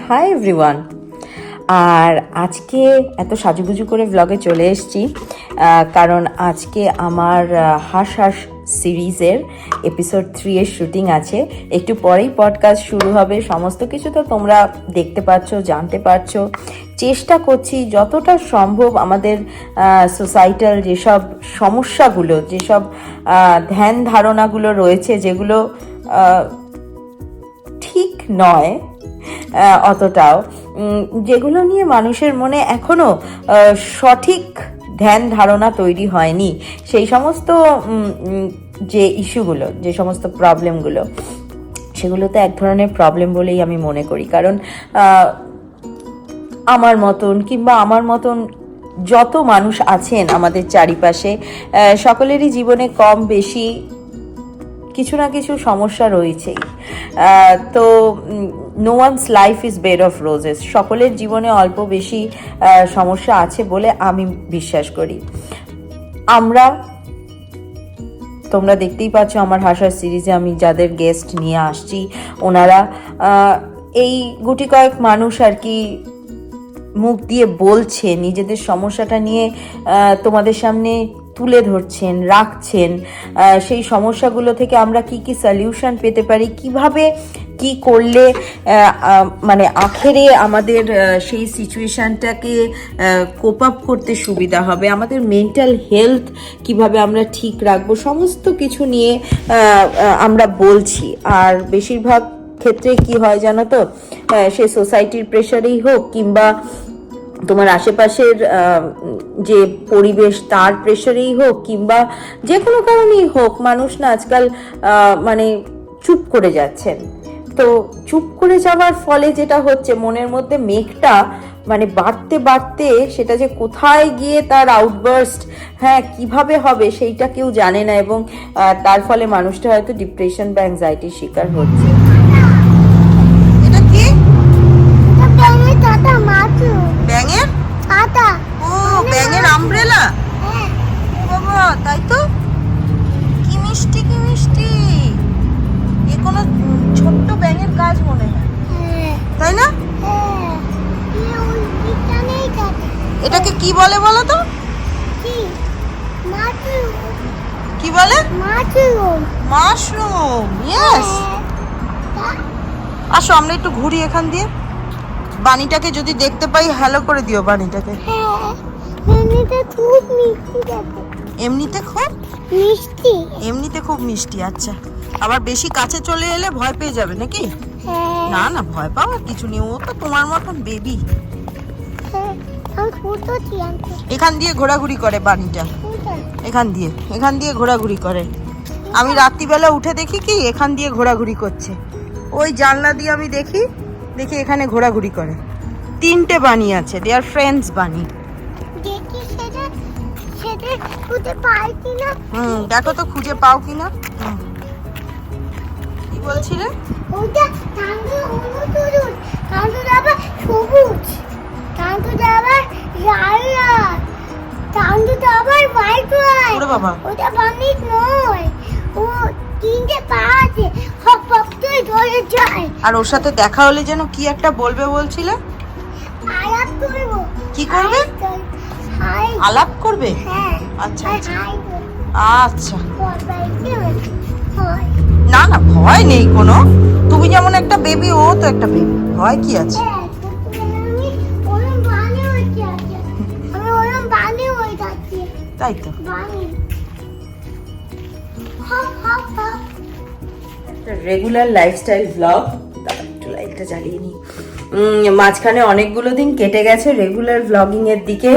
Hi everyone. আর আজকে এত সাজুগুজু করে ব্লগে চলে এসেছি কারণ আজকে আমার হাস হাস সিরিজের এপিসোড 3 এর শুটিং আছে। একটু পরেই পডকাস্ট শুরু হবে। সমস্ত কিছু তো তোমরা দেখতে পাচ্ছ, জানতে পারছো। চেষ্টা করছি যতটা সম্ভব আমাদের সোসাইটাল যেসব সমস্যাগুলো, যেসব ধ্যান ধারণাগুলো রয়েছে, যেগুলো ঠিক নয় অতটাও, যেগুলো নিয়ে মানুষের মনে এখনো সঠিক ধ্যান ধারণা তৈরি হয়নি, সেই সমস্ত যে ইস্যুগুলো, যে সমস্ত প্রবলেমগুলো, সেগুলো তো এক ধরনের প্রবলেম বলেই আমি মনে করি। কারণ আমার মতন কিংবা আমার মতন যত মানুষ আছেন আমাদের চারিপাশে, সকলেরই জীবনে কম বেশি কিছু না কিছু সমস্যা রয়েছেই। তো no one's life is bed of roses. সকলের জীবনে অল্প বেশি সমস্যা আছে বলে আমি বিশ্বাস করি। তোমরা দেখতেই পাচ্ছ আমার হাসার সিরিজে আমি যাদের গেস্ট নিয়ে আসছি, ওনারা এই গুটি কয়েক মানুষ আর কি মুখ দিয়ে বলছে, নিজেদের সমস্যাটা নিয়ে তোমাদের সামনে তুলে ধরছেন, রাখছেন। সেই সমস্যাগুলো থেকে আমরা কি কি সলিউশন পেতে পারি, কিভাবে কি করলে মানে আখেরে আমাদের সেই সিচুয়েশানটাকে কোপ আপ করতে সুবিধা হবে, আমাদের মেন্টাল হেলথ কিভাবে আমরা ঠিক রাখবো, সমস্ত কিছু নিয়ে আমরা বলছি। আর বেশিরভাগ ক্ষেত্রে কি হয় জানো তো, সে সোসাইটির প্রেশারেই হোক কিংবা তোমার আশেপাশের যে পরিবেশ তার প্রেশারেই হোক কিংবা যে কোনো কারণেই হোক, মানুষ না আজকাল মানে চুপ করে যাচ্ছেন। তো চুপ করে যাওয়ার ফলে যেটা হচ্ছে, মনের মধ্যে মেঘটা মানে বাড়তে বাড়তে সেটা যে কোথায় গিয়ে তার আউটবার্স্ট কিভাবে হবে সেইটা কেউ জানে না, এবং তার ফলে মানুষটা হয়তো ডিপ্রেশন বা অ্যাংজাইটির শিকার হচ্ছে। ব্যাঙের আটা, ও ব্যাঙের আমব্রেলা, বাবা তাই তো, কি মিষ্টি কি মিষ্টি। এ কোনো ছোট্ট ব্যাঙের গাছ মনে হয়, তাই না? এটাকে কি বলে বলো তো? কি বলে? মাশরুম। ইয়েস। আসো আমরা একটু ঘুরি এখান দিয়ে। বানিটাকে যদি দেখতে পাই হ্যালো করে দিও বানিটাকে। এমনিতে খুব মিষ্টি, এমনিতে খুব মিষ্টি। আচ্ছা, আবার বেশি কাছে চলে এলে ভয় পেয়ে যাবে নাকি? না না, ভয় পাওয়ার কিছু নেই, ও তো তোমার মতন বেবি। এখান দিয়ে ঘোরাঘুরি করে বানিটা, এখান দিয়ে ঘোরাঘুরি করে। আমি রাত্রিবেলা উঠে দেখি কি এখান দিয়ে ঘোরাঘুরি করছে, ওই জানলা দিয়ে আমি দেখি এখানে ঘোরাঘুরি করে। 3টে বানি আছে, দে আর ফ্রেন্ডস বানি। দেখো তো খুঁজে পাও কিনা। কি বলছিলে? আর ওর সাথে দেখা হলে যেন কি একটা বলবে বলছিলে? কি করবে? আলাপ করবে? আচ্ছা আচ্ছা। না না, ভয় নেই কোনো। তুমি যেমন একটা বেবি, ও তো একটা বেবি, ভয় কি আছে? তাই তো। রেগুলার লাইফস্টাইল ব্লগ, একটু লাইটটা জ্বালিয়ে নিই। মাঝখানে অনেকগুলো দিন কেটে গেছে রেগুলার ব্লগিং এর দিকে।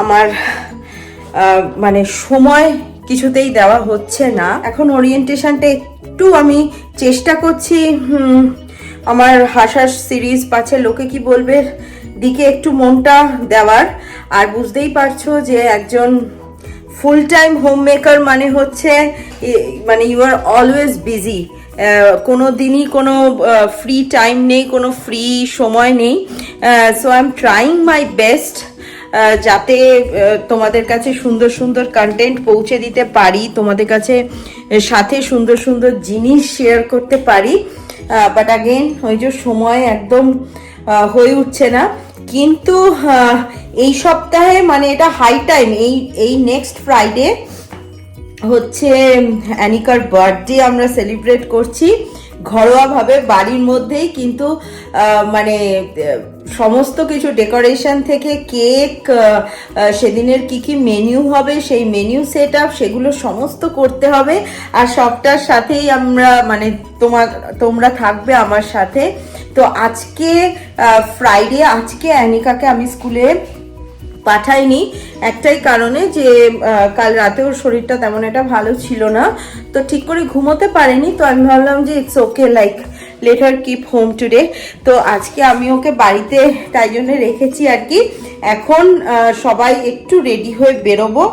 আমার মানে সময় কিছুতেই দেওয়া হচ্ছে না। এখন ওরিয়েন্টেশনটা একটু আমি চেষ্টা করছি আমার হাসার সিরিজ পাছে লোকে কি বলবে দিকে একটু মনটা দেওয়ার। আর বুঝতেই পারছো যে একজন ফুল টাইম হোম মেকার মানে হচ্ছে মানে ইউ আর অলওয়েজ বিজি। কোনো দিনই কোনো ফ্রি টাইম নেই, কোনো ফ্রি সময় নেই। So I am trying my best যাতে তোমাদের কাছে সুন্দর সুন্দর কন্টেন্ট পৌঁছে দিতে পারি, তোমাদের কাছে সাথে সুন্দর সুন্দর জিনিস শেয়ার করতে পারি। বাট আগেন ওই যে সময় একদম হয়ে উঠছে না। কিন্তু এই সপ্তাহে মানে এটা হাই টাইম, এই নেক্সট ফ্রাইডে হচ্ছে অ্যানিকার বার্থডে আমরা সেলিব্রেট করছি ঘরোয়াভাবে বাড়ির মধ্যেই, কিন্তু মানে সমস্ত কিছু ডেকোরেশন থেকে কেক, সেদিনের কি কি মেনু হবে সেই মেনু সেট আপ সেগুলো সমস্ত করতে হবে। আর সবটার সাথেই আমরা মানে তোমরা থাকবে আমার সাথে। তো আজকে ফ্রাইডে, আজকে অ্যানিকাকে আমি স্কুলে পাঠাইনি একটাই কারণে যে কাল রাতে ওর শরীরটা তেমন একটা ভালো ছিল না, তো ঠিক করে ঘুমোতে পারেনি। তো আমি ভাবলাম যে it's okay, like let her keep home today. তো আজকে আমি ওকে বাড়িতে তাই জন্য রেখেছি আর কি। এখন সবাই একটু রেডি হয়ে বেরোবো,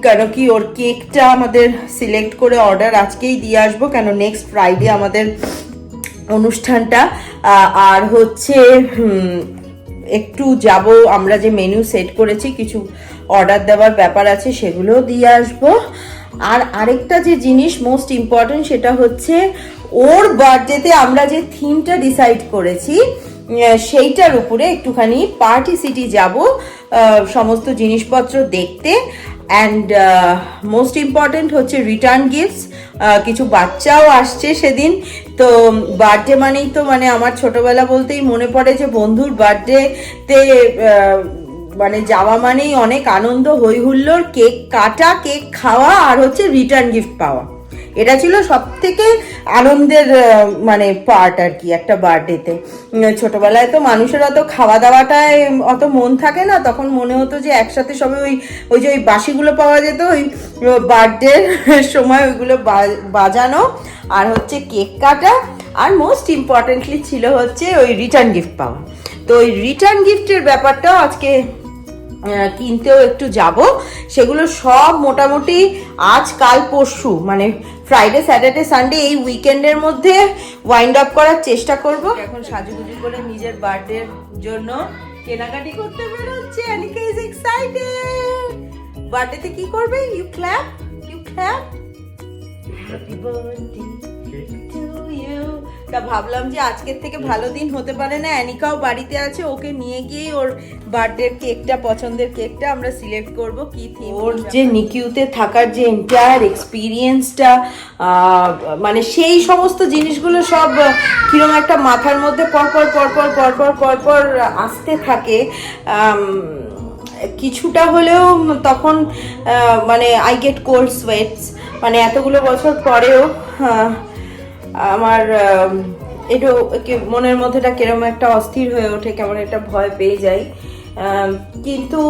কেন কি ওর কেকটা আমাদের সিলেক্ট করে অর্ডার আজকেই দিয়ে আসবো, কেন নেক্সট ফ্রাইডে আমাদের অনুষ্ঠানটা। আর হচ্ছে একটু যাব, আমরা যে মেনু সেট করেছি কিছু অর্ডার দেওয়ার ব্যাপার আছে সেগুলোও দিয়ে আসবো। আর আরেকটা যে জিনিস মোস্ট ইম্পর্টেন্ট সেটা হচ্ছে ওর বার্থডেতে আমরা যে থিমটা ডিসাইড করেছি সেইটার উপরে একটুখানি পার্টি সিটি যাব সমস্ত জিনিসপত্র দেখতে। অ্যান্ড মোস্ট ইম্পর্টেন্ট হচ্ছে রিটার্ন গিফটস, কিছু বাচ্চাও আসছে সেদিন। তো বার্থডে মানেই তো মানে আমার ছোটবেলা বলতেই মনে পড়ে যে বন্ধুর বার্থডেতে মানে যাওয়া মানেই অনেক আনন্দ, হই হুল্লোড়, কেক কাটা, কেক খাওয়া আর হচ্ছে রিটার্ন গিফট পাওয়া। এটা ছিল সব থেকে আনন্দের মানে পার্ট আর কি একটা বার্থডেতে। ছোটবেলায় তো মানুষের অত খাওয়া দাওয়াটায় অত মন থাকে না, তখন মনে হতো যে একসাথে সবাই ওই যে ওই বাসিগুলো পাওয়া যেত ওই বার্থডের সময়, ওইগুলো বাজানো আর হচ্ছে কেক কাটা, আর মোস্ট ইম্পর্টেন্টলি ছিল হচ্ছে ওই রিটার্ন গিফট পাওয়া। তো ওই রিটার্ন গিফটের ব্যাপারটাও আজকে কিনতেও একটু যাব। সেগুলো সব মোটামুটি আজ কাল পরশু মানে ফ্রাইডে স্যাটারডে সানডে এই উইকেন্ডের মধ্যে ওয়াইন্ড আপ করার চেষ্টা করব। এখন সাজুগুজু করে নিজের বার্থডের জন্য কেনাকাটি করতে বেরোচ্ছে। Annika is excited. বার্থডেতে কি করবে? You clap, you clap. Happy birthday to you. তা ভাবলাম যে আজকের থেকে ভালো দিন হতে পারে না, অ্যানিকাও বাড়িতে আছে, ওকে নিয়ে গিয়ে ওর বার্থডের কেকটা, পছন্দের কেকটা আমরা সিলেক্ট করব কি থিম। ওর যে নিকিউতে থাকার যে এন্টায়ার এক্সপিরিয়েন্সটা, মানে সেই সমস্ত জিনিসগুলো সব কিরকম একটা মাথার মধ্যে পরপর পরপর পরপর পরপর আসতে থাকে। কিছুটা হলেও তখন মানে আই গেট কোল্ড সোয়েটস, মানে এতগুলো বছর পরেও আমার একটু মনের মধ্যেটা কিরকম একটা অস্থির হয়ে ওঠে, কেমন একটা ভয় পেয়ে যাই। কিন্তু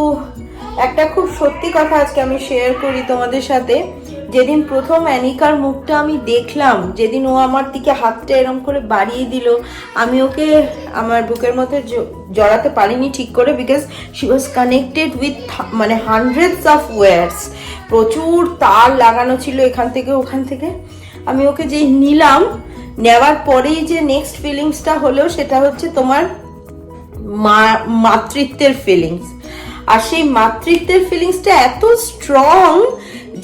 একটা খুব সত্যি কথা আজকে আমি শেয়ার করি তোমাদের সাথে। যেদিন প্রথম অ্যানিকার মুখটা আমি দেখলাম, যেদিন ও আমার দিকে হাতটা এরম করে বাড়িয়ে দিল, আমি ওকে আমার বুকের মধ্যে জড়াতে পারিনি ঠিক করে, because she was connected with মানে হান্ড্রেডস অফ ওয়্যার্স, প্রচুর তার লাগানো ছিল এখান থেকে ওখান থেকে। আমি ওকে যে নিলাম, নেওয়ার পরেই যে নেক্সট ফিলিংসটা হলো সেটা হচ্ছে তোমার মাতৃত্বের ফিলিংস। আর সেই মাতৃত্বের ফিলিংসটা এত স্ট্রং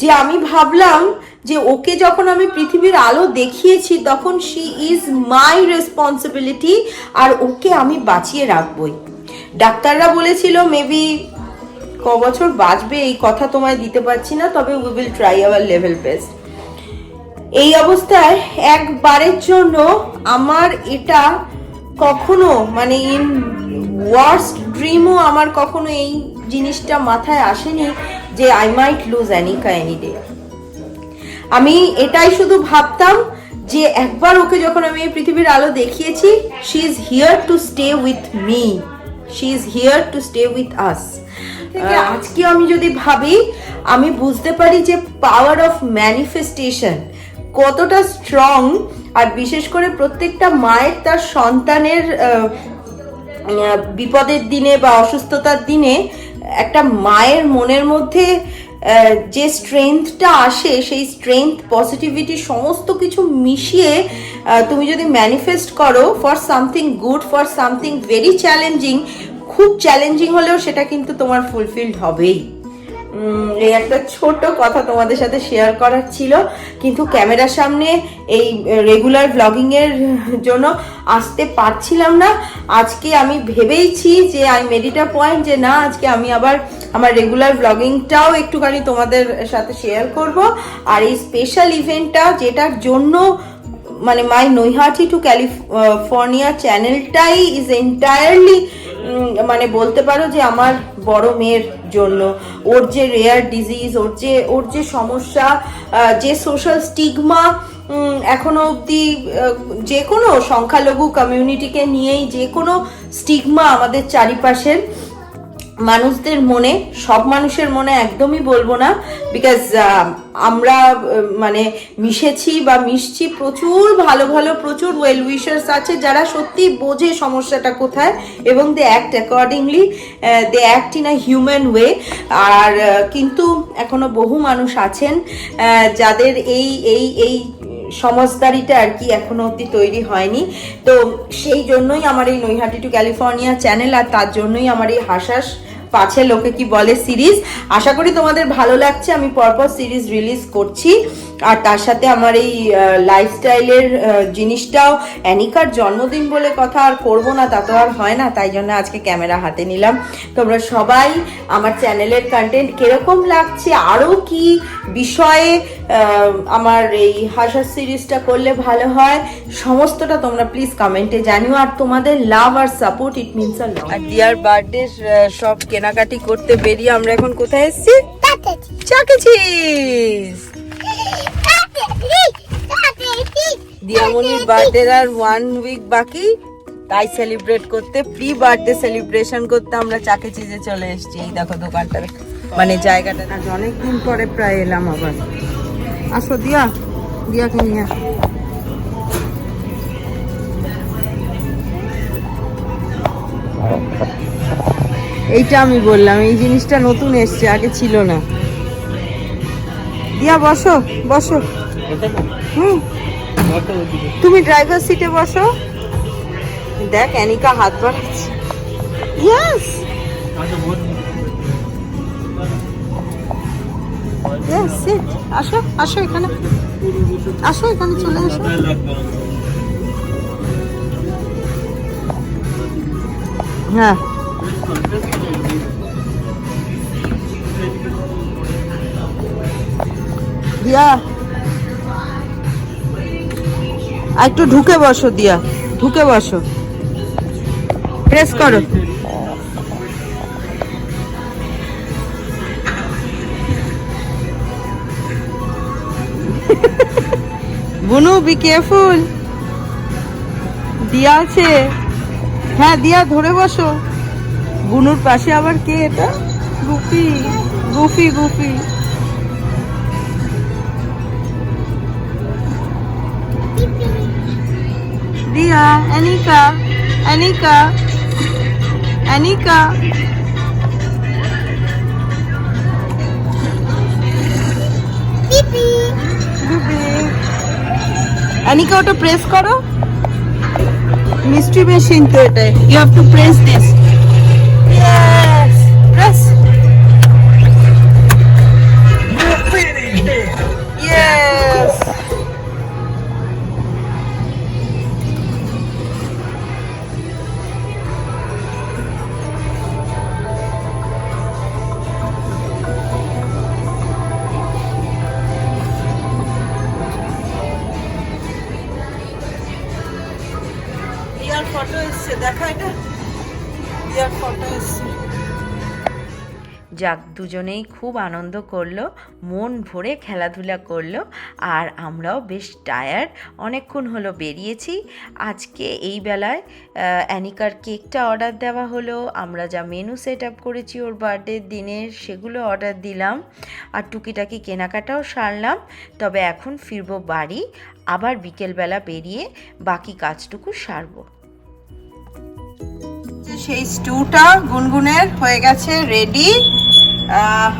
যে আমি ভাবলাম যে ওকে যখন আমি পৃথিবীর আলো দেখিয়েছি তখন শি ইজ মাই রেসপন্সিবিলিটি, আর ওকে আমি বাঁচিয়ে রাখবই। ডাক্তাররা বলেছিল মেবি ক বছর বাঁচবে এই কথা তোমায় দিতে পারছি না, তবে we will try our level best. এই অবস্থায় একবারের জন্য আমার এটা কখনো মানে ইন ওয়ার্স্ট ড্রিমও আমার কখনো এই জিনিসটা মাথায় আসেনি যে I might lose Anika any day. আমি এটাই শুধু ভাবতাম যে একবার ওকে যখন আমি এই পৃথিবীর আলো দেখিয়েছি, she is here to stay with me, she is here to stay with us. আজকে আমি যদি ভাবি, আমি বুঝতে পারি যে পাওয়ার অফ ম্যানিফেস্টেশন কতটা স্ট্রং। আর বিশেষ করে প্রত্যেকটা মায়ের তার সন্তানের বিপদের দিনে বা অসুস্থতার দিনে একটা মায়ের মনের মধ্যে যে স্ট্রেংথটা আসে, সেই স্ট্রেংথ, পজিটিভিটি সমস্ত কিছু মিশিয়ে তুমি যদি ম্যানিফেস্ট করো for something good, for something very challenging, খুব চ্যালেঞ্জিং হলেও সেটা কিন্তু তোমার ফুলফিলড হবেই। এই একটা ছোট কথা তোমাদের সাথে শেয়ার করার ছিল, কিন্তু ক্যামেরার সামনে এই রেগুলার ব্লগিং এর জন্য আসতে পারছিলাম না। আজকে আমি ভেবেইছি যে I made it a point যে না, আজকে আমি আবার আমার রেগুলার ব্লগিংটাও একটুখানি তোমাদের সাথে শেয়ার করব। আর এই স্পেশাল ইভেন্টটা, যেটার জন্য মানে মাই নৈহাটি টু ক্যালিফোর্নিয়া চ্যানেলটাই ইজ এন্টায়ারলি মানে বলতে পারো যে আমার বড় মেয়ের জন্য। ওর যে রেয়ার ডিজিজ, ওর যে সমস্যা, যে সোশ্যাল স্টিগমা এখনো অবধি যে কোনো সংখ্যালঘু কমিউনিটিকে নিয়েই যে কোনো স্টিগমা আমাদের চারিপাশের মানুষদের মনে, সব মানুষের মনে একদমই বলবো না, বিকজ আমরা মানে মিশেছি বা মিশছি, প্রচুর ভালো ভালো প্রচুর ওয়েল উইশার্স আছে যারা সত্যি বোঝে সমস্যাটা কোথায় এবং they act accordingly, they act in a human way. আর কিন্তু এখনো বহু মানুষ আছেন যাদের এই এই এই সমঝদারিটা আর কি এখনো অবধি তৈরি হয়নি। তো সেই জন্যই আমার এই নৈহাটি টু ক্যালিফোর্নিয়া চ্যানেল, আর তার জন্যই আমার এই হাসাস পাছে লোকে কি বলে সিরিজ। আশা করি তোমাদের ভালো লাগছে। আমি পরপর সিরিজ রিলিজ করছি, আর তার সাথে আমার এই লাইফস্টাইলের জিনিসটাও, অ্যানিকার জন্মদিন বলে কথা আর করবো না, তা তো আর হয় না, তাই জন্য আজকে ক্যামেরা হাতে নিলাম। তোমরা সবাই আমার চ্যানেলের কন্টেন্ট কিরকম লাগছে, আরও কি বিষয়ে আমার এই হাসার সিরিজটা করলে ভালো হয়, সমস্তটা তোমরা প্লিজ কমেন্টে জানিও। আর তোমাদের লাভ আর support, it means a lot. আর ডিয়ার বার্থডে সব কেনাকাটি করতে বেরিয়ে আমরা এখন কোথায় এসেছি? চাকেচিস। দিয়ামনির বার্থডে আর 1 উইক বাকি, তাই সেলিব্রেট করতে, প্রি বার্থডে সেলিব্রেশন করতে আমরা চাকেচিজে চলে এসেছি। এই দেখো দোকানটার মানে জায়গাটা, আজ অনেকদিন পরে প্রায় এলাম আবার। আসো দিয়াকে নিয়ে। এইটা আমি বললাম, এই জিনিসটা নতুন এসছে, আগে ছিল না। দিয়া বসো বসো, তুমি ড্রাইভার সিটে বসো। দেখ অ্যানিকা হাত বাড়াচ্ছে। ইয়েস আসো আসো, এখানে আসো, এখানে চলে আসো। হ্যাঁ দিয়া, একটু ঢুকে বসো, দিয়া ঢুকে বসো, প্রেস করো। বুনু বি কেয়ারফুল, দিয়া আছে। হ্যাঁ দিয়া ধরে বসো। বুনুর পাশে আবার কে এটা? গুপি গুপি গুপি। দিয়া, অ্যানিকা অ্যানিকা অ্যানিকা। অ্যানিকা ওটা প্রেস করো, মিস্ট্রি মেশিন তো এটা, you have to press this. Yes press, yes. Photo এসছে, দেখা এটা ইয়ার ফটো এসছে। যাক, দুজনেই খুব আনন্দ করলো, মন ভরে খেলাধুলা করলো, আর আমরাও বেশ টায়ার্ড, অনেকক্ষণ হলো বেরিয়েছি। আজকে এই বেলায় অ্যানিকার কেকটা অর্ডার দেওয়া হলো, আমরা যা মেনু সেট আপ করেছি ওর বার্থডের দিনের সেগুলো অর্ডার দিলাম, আর টুকিটাকি কেনাকাটাও সারলাম। তবে এখন ফিরবো বাড়ি, আবার বিকেলবেলা বেরিয়ে বাকি কাজটুকু সারবো। সেই স্টুটা গুনগুনের হয়ে গেছে রেডি,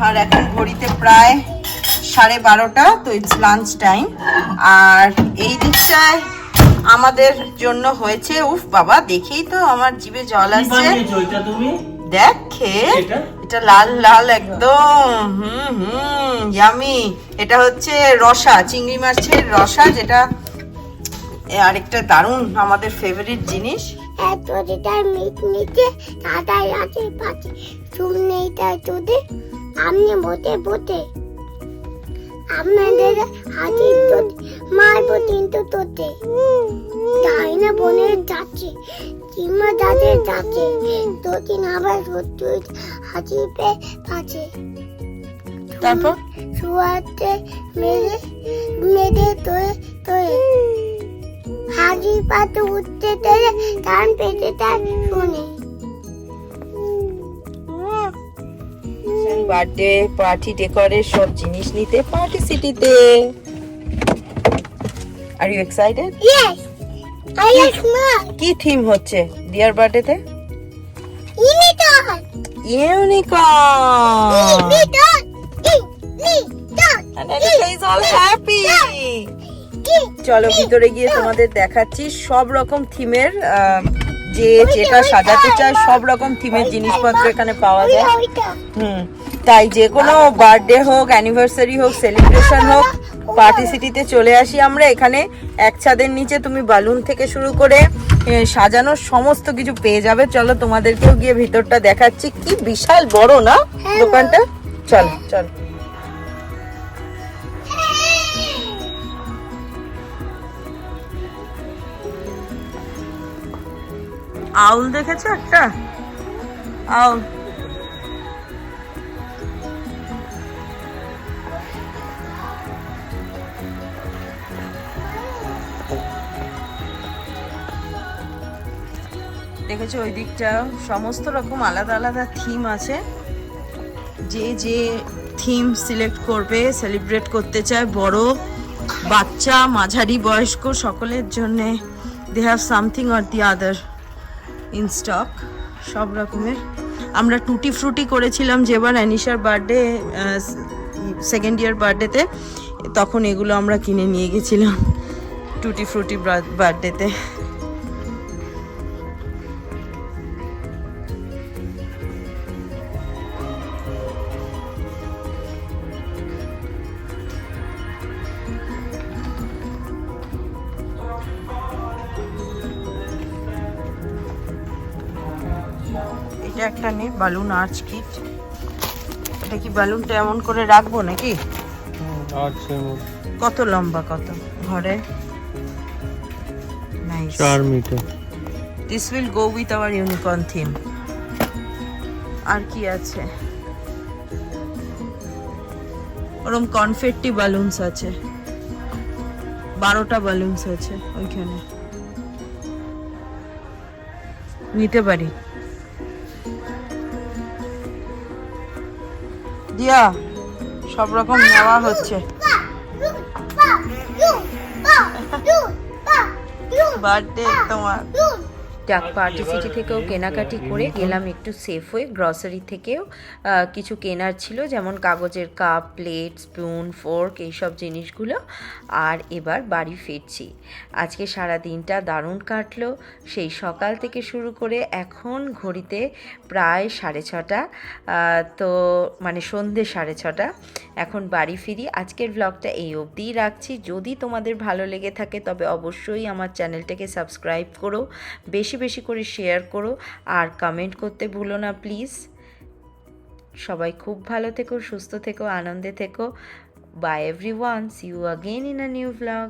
আর এখন ঘড়িতে প্রায় 12:30, তো ইটস লাঞ্চ টাইম। আর এই দিকটায় আমাদের জন্য হয়েছে, উফ বাবা দেখেই তো আমার জিভে জল আসছে। দেখ খেয়ে এটা লাল লাল একদম, ইয়ামি। এটা হচ্ছে রসা, চিংড়ি মাছের রসা, যেটা আরেকটা দারুণ আমাদের ফেভারিট জিনিস। আপনাদের হাতি মারবো কিন্তু তোতে তাই না বোনের যাচ্ছে কিমা দাদের যাচ্ছে তোদিন আবার সত্যি হাতি পে পাচ্ছে। তারপর শুয়াতে মেরে মেরে তোয়ে তোয়ে হাতি পাতে উঠতে তেরে টান পেতে তার শুনে। বার্থডে পার্টি ডেকোরের সব জিনিস নিতে পার্টি সিটিতে। Are you excited? Yes, I am smart. কি থিম হচ্ছে ডিয়ার বার্থডেতে? Unicorn. Unicorn. Unicorn. And Anika is all happy. চলো ভিতরে গিয়ে তোমাদের দেখাচ্ছি সব রকম থিমের, যে যেটা সাজাতে চায় সব রকম থিমের জিনিসপত্র এখানে পাওয়া যায়। তাই যে কোনো বার্থডে হোক, অ্যানিভার্সারি হোক, সেলিব্রেশন হোক, পার্টি সিটিতে চলে আসি আমরা। এখানে এক ছাদের নিচে তুমি বালুন থেকে শুরু করে সাজানোর সমস্ত কিছু পেয়ে যাবে। চলো তোমাদেরকেও গিয়ে ভিতরটা দেখাচ্ছি। কি বিশাল বড় না দোকানটা। চল চল। আউল দেখেছো একটা? আউল দেখেছো? ওই দিকটা সমস্ত রকম আলাদা আলাদা থিম আছে। যে যে থিম সিলেক্ট করবে, সেলিব্রেট করতে চায়, বড় বাচ্চা মাঝারি বয়স্ক সকলের জন্যে they have something or the other in stock. সব রকমের। আমরা টুটি ফ্রুটি করেছিলাম যেবার অ্যানিশার বার্থডে, সেকেন্ড ইয়ার বার্থডেতে, তখন এগুলো আমরা কিনে নিয়ে গেছিলাম টুটি ফ্রুটি বার্থডেতে। এটা একটা নে, বালুন আর্চ কিট। এটা কি বালুনটা এমন করে রাখবো নাকি? কত লম্বা, কত ঘরে? নাইস, 4 মিটার। This will go with our unicorn theme. আর কি আছে? ওরম কনফেট্টি বালুনস আছে, 12টা বালুনস আছে ওইখানে, নিতে পারি। দিয়া সব রকম নেওয়া হচ্ছে। বার্থডে তোমার। যাক, পার্টি সিটি থেকেও কেনাকাটি করে গেলাম একটু সেফওয়ে। গ্রসারি থেকেও কিছু কেনার ছিল, যেমন কাগজের কাপ, প্লেট, স্পুন, ফোর্ক, এইসব জিনিসগুলো। আর এবার বাড়ি ফিরছি। আজকে সারা দিনটা দারুণ কাটলো। সেই সকাল থেকে শুরু করে এখন ঘড়িতে প্রায় 6:30, তো মানে সন্ধে 6:30। এখন বাড়ি ফিরি। আজকের ব্লগটা এই অবধিই রাখছি। যদি তোমাদের ভালো লেগে থাকে তবে অবশ্যই আমার চ্যানেলটাকে সাবস্ক্রাইব করো, বেশি বেশি করে শেয়ার করো, আর কমেন্ট করতে ভুলো না প্লিজ। সবাই খুব ভালো থেকো, সুস্থ থেকো, আনন্দে থেকো। Bye everyone, see you again in a new blog.